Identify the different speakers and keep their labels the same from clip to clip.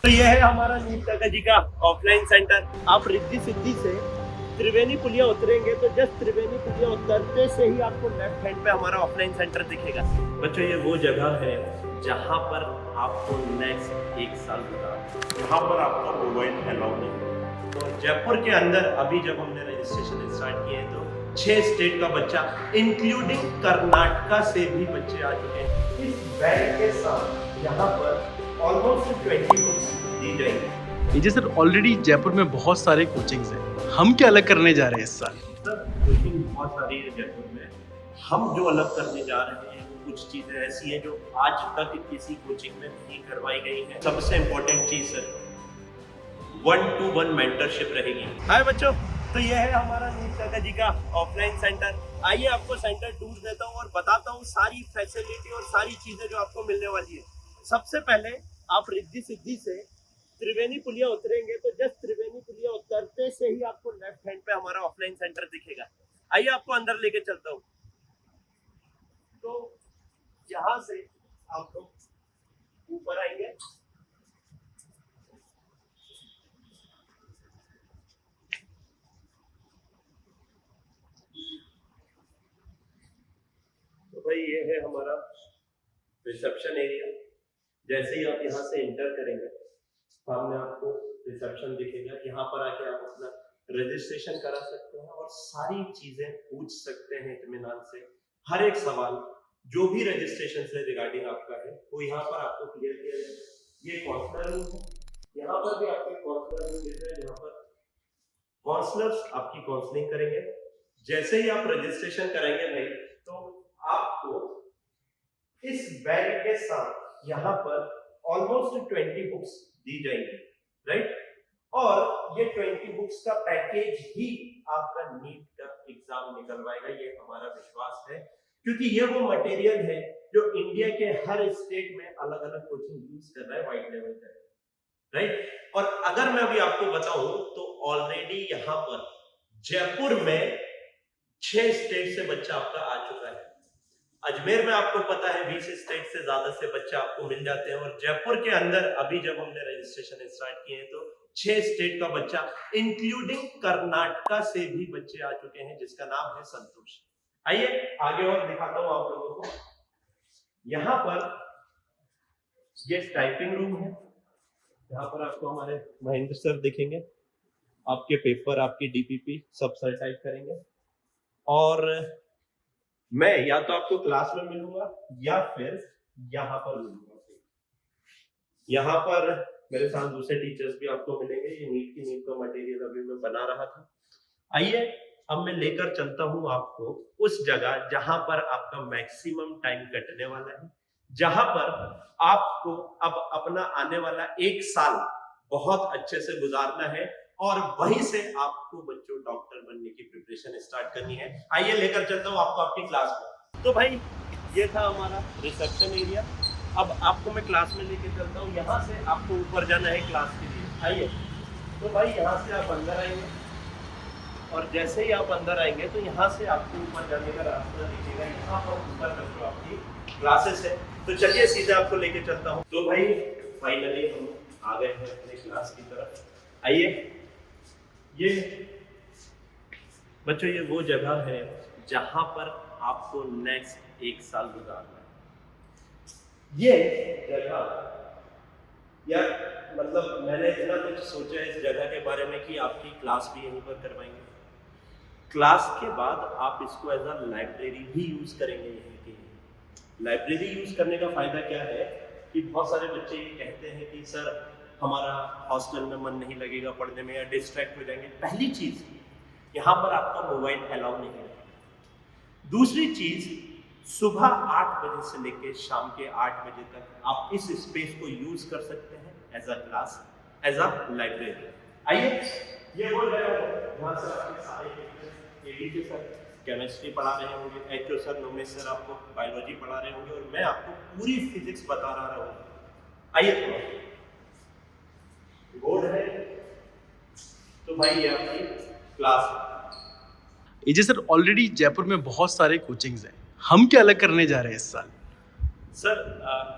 Speaker 1: तो ये है हमारा नीट काका जी का ऑफलाइन सेंटर। आप रिद्धि सिद्धि से त्रिवेणी पुलिया उतरेंगे तो जस्ट त्रिवेणी पुलिया उतरते से ही आपको लेफ्ट हैंड पे हमारा ऑफलाइन सेंटर दिखेगा। बच्चों ये वो जगह है जहाँ पर आपको नेक्स्ट 1 साल गुजारना, जहाँ पर आपका मोबाइल अलाउ नहीं। तो जयपुर के अंदर अभी जब हमने रजिस्ट्रेशन स्टार्ट किए हैं तो 6 स्टेट का बच्चा इंक्लूडिंग कर्नाटका से भी बच्चे आ चुके हैं। इस बैग के साथ यहाँ पर ऑलमोस्ट 20 बुक्स दी जाएंगी।
Speaker 2: जी सर, ऑलरेडी जयपुर में बहुत सारे कोचिंग्स हैं, हम क्या अलग करने जा रहे हैं इस साल?
Speaker 1: सर कोचिंग बहुत सारी है जयपुर में। हम जो अलग करने जा रहे हैं वो कुछ चीज़ें ऐसी हैं जो आज तक किसी कोचिंग में नहीं करवाई गई हैं। सबसे इम्पोर्टेंट चीज़ सर 1-to-1 मेंटरशिप रहेगी। हाय बच्चों, तो ये है हमारा नीट काका जी का ऑफलाइन सेंटर। आइए आपको सेंटर टूर देता हूँ और बताता हूँ सारी फैसिलिटी और सारी चीज़ें जो आपको मिलने वाली है। सबसे पहले आप रिद्धि सिद्धि से त्रिवेणी पुलिया उतरेंगे तो जस्ट त्रिवेणी पुलिया उतरते से ही आपको लेफ्ट हैंड पे हमारा ऑफलाइन सेंटर दिखेगा। आइए आपको अंदर लेके चलता हूँ। तो यहाँ से आप लोग ऊपर आएंगे, तो भाई ये है हमारा रिसेप्शन एरिया। जैसे ही आप यहाँ से एंटर करेंगे सामने आपको रिसेप्शन दिखेगा। यहाँ पर आके आप अपना रजिस्ट्रेशन करा सकते हैं और सारी चीजें पूछ सकते हैं इत्मीनान से। हर एक सवाल जो भी रजिस्ट्रेशन से रिगार्डिंग आपका है वो यहाँ पर आपको क्लियर किया जाए। ये काउंसलर रूम है, यहाँ पर भी आपको काउंसलर रूम दिख रहा है, यहाँ पर काउंसलर्स आपकी काउंसलिंग करेंगे। जैसे ही आप रजिस्ट्रेशन करेंगे भाई तो आपको इस बैग के साथ यहाँ पर ऑलमोस्ट 20 बुक्स दी जाएंगी, राइट। और ये 20 बुक्स का पैकेज ही आपका नीट का एग्जाम निकलवाएगा, ये हमारा विश्वास है। क्योंकि ये वो मटेरियल है जो इंडिया के हर स्टेट में अलग अलग कोचिंग यूज कर रहा है वाइड लेवल पर, राइट। और अगर मैं अभी आपको बताऊं तो ऑलरेडी यहाँ पर जयपुर में 6 स्टेट से बच्चा आपका आ चुका है। अजमेर में आपको पता है 20 स्टेट से ज्यादा से बच्चे आपको मिल जाते हैं। और जयपुर के अंदर अभी जब हमने रजिस्ट्रेशन स्टार्ट किए हैं तो 6 स्टेट का बच्चा इंक्लूडिंग कर्नाटका से भी बच्चे आ चुके हैं, जिसका नाम है संतोष। आइए आगे और दिखाता हूं आप लोगों को। यहाँ पर ये टाइपिंग रूम है, यहाँ पर आपको हमारे महेंद्र सर दिखेंगे। आपके पेपर, आपकी डीपीपी सब सर टाइप करेंगे। और मैं या तो आपको क्लास में मिलूंगा या फिर यहाँ पर मिलूंगा। यहाँ पर मेरे साथ दूसरे टीचर्स भी आपको मिलेंगे। ये नीट का मटेरियल अभी मैं बना रहा था। आइए अब मैं लेकर चलता हूँ आपको उस जगह जहां पर आपका मैक्सिमम टाइम कटने वाला है, जहां पर आपको अब अपना आने वाला 1 साल बहुत अच्छे से गुजारना है और वहीं से आपको बच्चों डॉक्टर बनने की प्रिपरेशन स्टार्ट करनी है। आइए लेकर चलता हूँ आपको अपनी क्लास में। तो भाई ये था हमारा रिसेप्शन एरिया। अब आपको मैं क्लास में लेके चलता हूँ। यहाँ से आपको ऊपर जाना है क्लास के लिए। आइए, तो भाई यहाँ से आप अंदर आएंगे और जैसे ही आप अंदर आएंगे तो यहाँ से आपको ऊपर जाने का रास्ता दिखेगा। यहाँ पर ऊपर बच्चों आपकी क्लासेस है। तो चलिए सीधे आपको लेके चलता हूँ। तो भाई फाइनली हम आ गए हैं अपने क्लास की तरफ। आइए, ये बच्चों ये वो जगह है जहां पर आपको नेक्स्ट 1 साल गुजारना है। ये जगह यार मतलब मैंने इतना कुछ सोचा है इस जगह के बारे में कि आपकी क्लास भी यहीं पर करवाएंगे। क्लास के बाद आप इसको एज अ लाइब्रेरी भी यूज करेंगे। यहीं की लाइब्रेरी यूज करने का फायदा क्या है कि बहुत सारे बच्चे ये कहते हैं कि सर हमारा हॉस्टल में मन नहीं लगेगा पढ़ने में या डिस्ट्रैक्ट हो जाएंगे। पहली चीज, यहाँ पर आपका मोबाइल अलाउ नहीं है। दूसरी चीज, सुबह 8 बजे से लेकर शाम के 8 बजे तक आप इस स्पेस को यूज कर सकते हैं as a class, as a library. आइए, ये वो जगह है जहाँ से आपके सारे एडीके सर केमिस्ट्री पढ़ा रहे होंगे, एचओ सर, नोमेश सर आपको बायोलॉजी पढ़ा रहे होंगे और मैं आपको पूरी फिजिक्स बता रहा हूँ। आइए, बोर्ड है तो भाई ये आपकी क्लास।
Speaker 2: जी सर, ऑलरेडी जयपुर में बहुत सारे कोचिंग्स हैं, हम क्या अलग करने जा रहे हैं इस साल?
Speaker 1: सर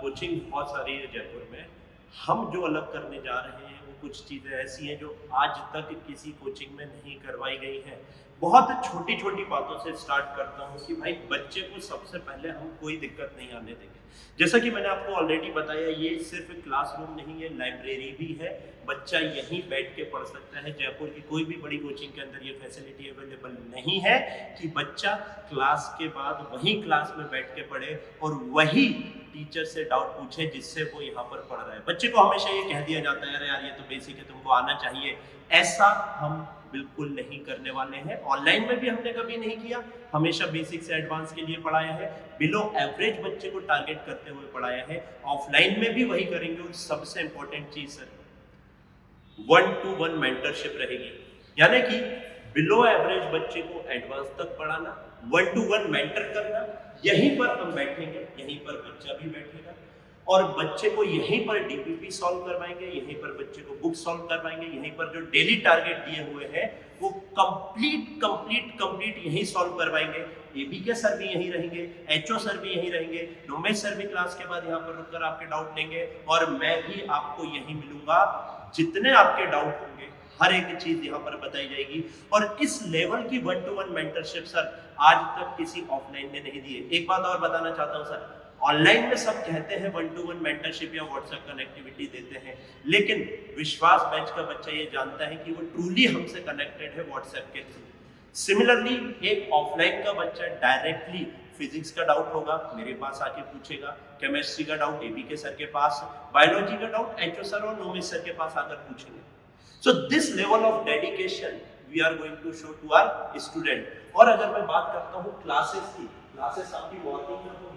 Speaker 1: कोचिंग बहुत सारी है जयपुर में। हम जो अलग करने जा रहे हैं वो कुछ चीज़ें ऐसी हैं जो आज तक किसी कोचिंग में नहीं करवाई गई हैं। बहुत छोटी छोटी बातों से स्टार्ट करता हूँ कि भाई बच्चे को सबसे पहले हम कोई दिक्कत नहीं आने देंगे। जैसा कि मैंने आपको ऑलरेडी बताया, ये सिर्फ क्लासरूम नहीं है, लाइब्रेरी भी है। बच्चा यहीं बैठ के पढ़ सकता है। जयपुर की कोई भी बड़ी कोचिंग के अंदर ये फैसिलिटी अवेलेबल नहीं है कि बच्चा क्लास के बाद वहीं क्लास में बैठ के पढ़े और वही टीचर से डाउट पूछे जिससे वो यहाँ पर पढ़ रहा है। बच्चे को हमेशा ये कह दिया जाता है, अरे यार ये तो बेसिक है, तुमको आना चाहिए। ऐसा हम बिल्कुल नहीं करने वाले हैं। ऑनलाइन में भी हमने कभी नहीं किया, हमेशा बेसिक से एडवांस के लिए पढ़ाया है, बिलो एवरेज बच्चे को टारगेट करते हुए पढ़ाया है। ऑफलाइन में भी वही करेंगे। और सबसे इंपॉर्टेंट चीज सर, 1-to-1 मेंटरशिप रहेगी, यानी कि बिलो एवरेज बच्चे को एडवांस तक पढ़ाना, 1-to-1 मेंटर करना। यहीं पर हम बैठेंगे, यहीं पर बच्चा भी बैठेगा और बच्चे को यहीं पर डीपीपी सॉल्व करवाएंगे, यहीं पर बच्चे को बुक सॉल्व करवाएंगे, यहीं पर जो डेली टारगेट दिए हुए हैं वो कंप्लीट यहीं सॉल्व करवाएंगे। एबी के सर भी यहीं रहेंगे, एचओ सर भी यहीं रहेंगे, डोमेश सर भी क्लास के बाद यहाँ पर रुककर आपके डाउट लेंगे और मैं भी आपको यहीं मिलूंगा। जितने आपके डाउट होंगे हर एक चीज यहाँ पर बताई जाएगी। और इस लेवल की 1-to-1 मेंटरशिप सर आज तक किसी ऑफलाइन ने नहीं दी है। एक बात और बताना चाहता हूँ सर, ऑनलाइन में सब कहते हैं 1-to-1 मेंटरशिप या व्हाट्सएप कनेक्टिविटी देते हैं, लेकिन विश्वास बैच का बच्चा ये जानता है कि वो ट्रूली हमसे कनेक्टेड है व्हाट्सएप के थ्रू। सिमिलरली एक ऑफलाइन का बच्चा डायरेक्टली फिजिक्स का डाउट होगा मेरे पास आके पूछेगा, केमिस्ट्री का डाउट एबी के सर के पास, बायोलॉजी का डाउट एचओ सर और नोमेश सर के पास आकर पूछेंगे। So this level of dedication we are going to show to our student. और अगर मैं बात करता हूँ क्लासेस की, क्लासेस आपकी मॉर्निंग में होगी।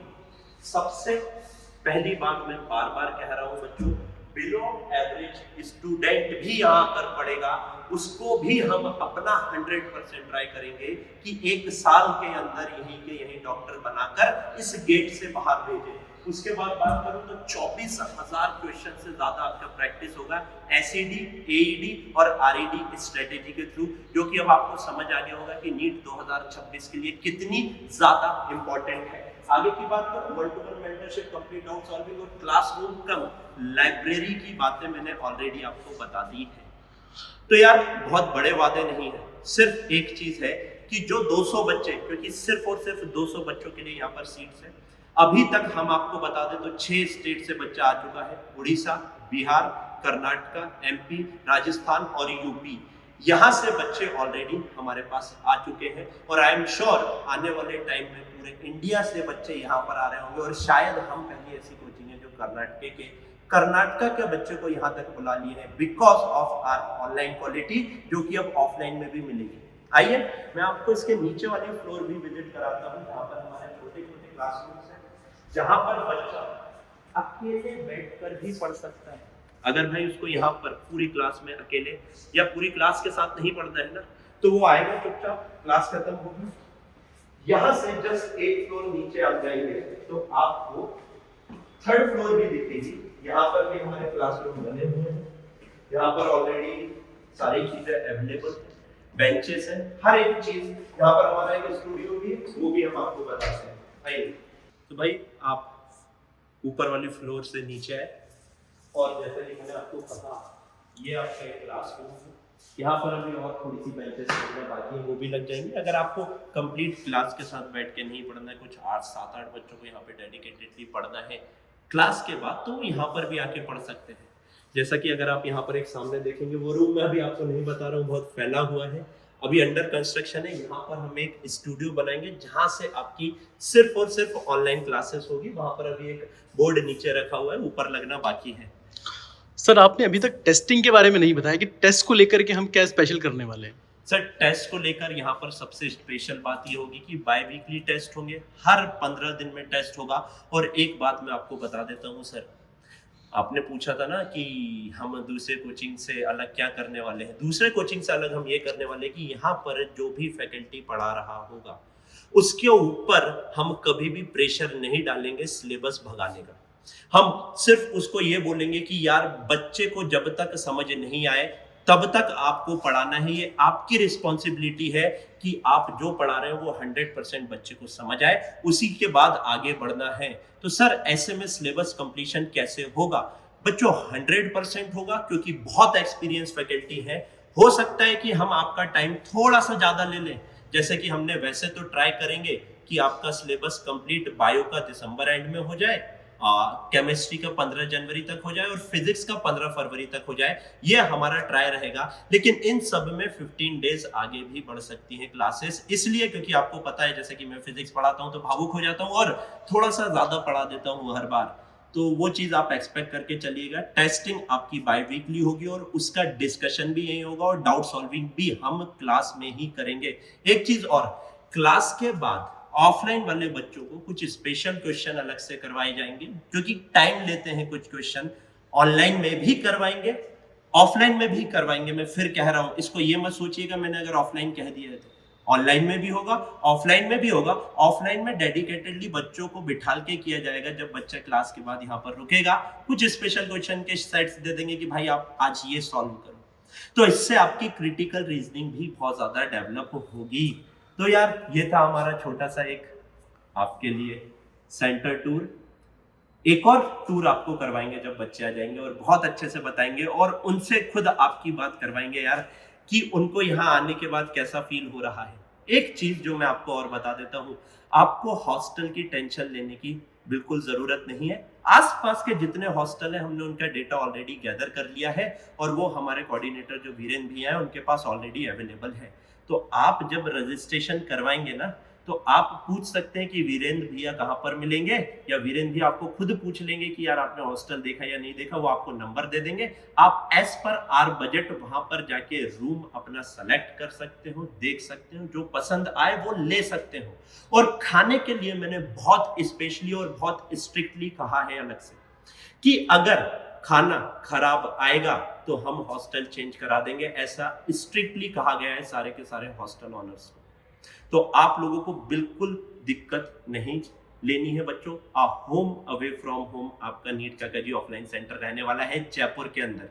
Speaker 1: सबसे पहली बात मैं बार बार कह रहा हूँ बच्चों, बिलो एवरेज स्टूडेंट भी यहाँ पर पढ़ेगा, उसको भी हम अपना 100% ट्राई करेंगे कि एक साल के अंदर यहीं डॉक्टर बनाकर इस गेट से बाहर भेजें। उसके बाद बात करूं तो 24,000 क्वेश्चन से ज्यादा आपका प्रैक्टिस होगा एसईडी, एईडी और आरईडी स्ट्रेटेजी के थ्रू, जो कि अब आपको समझ आ गया होगा कि नीट 2026 के लिए कितनी ज्यादा इंपॉर्टेंट है। आगे की बात करूं, 1-to-1 mentorship, complete doubt solving और क्लासरूम कम लाइब्रेरी की बातें मैंने ऑलरेडी आपको बता दी है। तो यार बहुत बड़े वादे नहीं है, सिर्फ एक चीज है कि जो 200 बच्चे, क्योंकि सिर्फ और सिर्फ 200 बच्चों के लिए यहाँ पर सीट्स है। अभी तक हम आपको बता दें तो 6 स्टेट से बच्चा आ चुका है, उड़ीसा, बिहार, कर्नाटका, एमपी, राजस्थान और यूपी। यहाँ से बच्चे ऑलरेडी हमारे पास आ चुके हैं और आई एम श्योर आने वाले टाइम में पूरे इंडिया से बच्चे यहाँ पर आ रहे होंगे। और शायद हम पहली ऐसी कोचिंग है जो कर्नाटका के बच्चे को यहाँ तक बुला लिए हैं because of our online quality, जो कि अब ऑफलाइन में भी मिलेगी। आइए मैं आपको इसके नीचे वाली फ्लोर भी विजिट कराता हूँ, जहाँ पर हमारे छोटे छोटे क्लासरूम्स हैं, जहाँ पर बच्चा अकेले बैठकर भी पढ़ सकता है। अगर भाई उसको यहाँ पर पूरी क्लास में अकेले या पूरी क्लास के साथ नहीं पढ़ना है ना, तो वो आएगा चुपचाप, क्लास खत्म होगी, यहाँ से जस्ट एक फ्लोर नीचे आप जाएंगे तो आपको 3rd फ्लोर भी दिखेगी। यहाँ पर भी हमारे क्लासरूम बने हुए हैं, यहाँ पर ऑलरेडी सारी चीजें अवेलेबल है, बेंचेस हैं, हर एक चीज। यहाँ पर हमारा एक स्टूडियो भी है, वो भी हम आपको बताते हैं। आइए तो भाई आप ऊपर वाली फ्लोर से नीचे आए और जैसे कि मैंने आपको कहा, ये आपका एक क्लासरूम है। यहाँ पर अभी और थोड़ी सी बेंचेस बाकी है, वो भी लग जाएंगी। अगर आपको कंप्लीट क्लास के साथ बैठ के नहीं पढ़ना है, कुछ 7-8 बच्चों को यहाँ पे डेडिकेटेडली पढ़ना है क्लास के बाद, तो यहाँ पर भी आके पढ़ सकते हैं। जैसा कि अगर आप यहाँ पर एक सामने देखेंगे, वो रूम मैं अभी आपको नहीं बता रहा हूँ, बहुत फैला हुआ है, अभी अंडर कंस्ट्रक्शन है। यहाँ पर हम एक स्टूडियो बनाएंगे जहाँ से आपकी सिर्फ और सिर्फ ऑनलाइन क्लासेस होगी। वहाँ पर अभी एक बोर्ड नीचे रखा हुआ है, ऊपर लगना बाकी है।
Speaker 2: सर आपने अभी तक टेस्टिंग के बारे में नहीं बताया कि टेस्ट को लेकर के हम क्या स्पेशल करने वाले हैं।
Speaker 1: सर टेस्ट को लेकर यहाँ पर सबसे स्पेशल बात ये होगी कि बाय वीकली टेस्ट होंगे, हर 15 दिन में टेस्ट होगा। और एक बात मैं आपको बता देता हूँ सर, आपने पूछा था ना कि हम दूसरे कोचिंग से अलग क्या करने वाले हैं। दूसरे कोचिंग से अलग हम ये करने वाले हैं कि यहाँ पर जो भी फैकल्टी पढ़ा रहा होगा उसके ऊपर हम कभी भी प्रेशर नहीं डालेंगे सिलेबस भगाने का। हम सिर्फ उसको ये बोलेंगे कि यार बच्चे को जब तक समझ नहीं आए तब तक आपको पढ़ाना है। ये आपकी रिस्पॉन्सिबिलिटी है कि आप जो पढ़ा रहे हो वो 100% बच्चे को समझ आए, उसी के बाद आगे बढ़ना है। तो सर ऐसे में सिलेबस कंप्लीशन कैसे होगा? बच्चों 100% होगा, क्योंकि बहुत एक्सपीरियंस फैकल्टी है। हो सकता है कि हम आपका टाइम थोड़ा सा ज्यादा ले लें, जैसे कि हमने वैसे तो ट्राई करेंगे कि आपका सिलेबस कंप्लीट बायो का दिसंबर एंड में हो जाए, केमिस्ट्री का 15 जनवरी तक हो जाए और फिजिक्स का 15 फरवरी तक हो जाए। ये हमारा ट्राई रहेगा। लेकिन इन सब में 15 डेज आगे भी बढ़ सकती हैं क्लासेस, इसलिए क्योंकि आपको पता है जैसे कि मैं फिजिक्स पढ़ाता हूं तो भावुक हो जाता हूं और थोड़ा सा ज्यादा पढ़ा देता हूं हर बार। तो वो चीज आप एक्सपेक्ट करके चलिएगा। टेस्टिंग आपकी बाय वीकली होगी और उसका डिस्कशन भी यही होगा और डाउट सॉल्विंग भी हम क्लास में ही करेंगे। एक चीज और, क्लास के बाद ऑफलाइन वाले बच्चों को कुछ स्पेशल क्वेश्चन अलग से करवाए जाएंगे, क्योंकि टाइम लेते हैं कुछ क्वेश्चन। ऑनलाइन में भी करवाएंगे, ऑफलाइन में भी करवाएंगे। मैं फिर कह रहा हूं, इसको ये मत सोचिएगा मैंने अगर ऑफलाइन कह दिया है तो ऑनलाइन में भी होगा, ऑफलाइन में भी होगा। ऑफलाइन में डेडिकेटेडली बच्चों को बिठाल के किया जाएगा। जब बच्चा क्लास के बाद यहाँ पर रुकेगा, कुछ स्पेशल क्वेश्चन के सेट्स दे देंगे कि भाई आप आज ये सॉल्व करो। तो इससे आपकी क्रिटिकल रीजनिंग भी बहुत ज्यादा डेवलप होगी। तो यार ये था हमारा छोटा सा एक आपके लिए सेंटर टूर। एक और टूर आपको करवाएंगे जब बच्चे आ जाएंगे और बहुत अच्छे से बताएंगे और उनसे खुद आपकी बात करवाएंगे यार, कि उनको यहाँ आने के बाद कैसा फील हो रहा है। एक चीज जो मैं आपको और बता देता हूँ, आपको हॉस्टल की टेंशन लेने की बिल्कुल जरूरत नहीं है। आसपास के जितने हॉस्टल है हमने उनका डेटा ऑलरेडी गैदर कर लिया है और वो हमारे कोऑर्डिनेटर जो वीरेंद्र भैया है उनके पास ऑलरेडी अवेलेबल है। तो आप जब रजिस्ट्रेशन करवाएंगे ना, तो आप पूछ सकते हैं कि वीरेंद्र भैया कहाँ पर मिलेंगे, या वीरेंद्र भैया आपको खुद पूछ लेंगे कि यार आपने हॉस्टल देखा या नहीं देखा। वो आपको नंबर दे देंगे, आप एज पर आर बजट वहां पर जाके रूम अपना सेलेक्ट कर सकते हो, देख सकते हो, जो पसंद आए वो ले सकते हो। और खाने के लिए मैंने बहुत स्पेशली और बहुत स्ट्रिक्टली कहा है अलग से कि अगर खाना खराब आएगा तो हम हॉस्टल चेंज करा देंगे, ऐसा स्ट्रिक्टली कहा गया है सारे के सारे हॉस्टल ऑनर्स को। तो आप लोगों को बिल्कुल दिक्कत नहीं लेनी है बच्चों। होम अवे फ्रॉम होम आपका नीट का जी ऑफलाइन सेंटर रहने वाला है जयपुर के अंदर।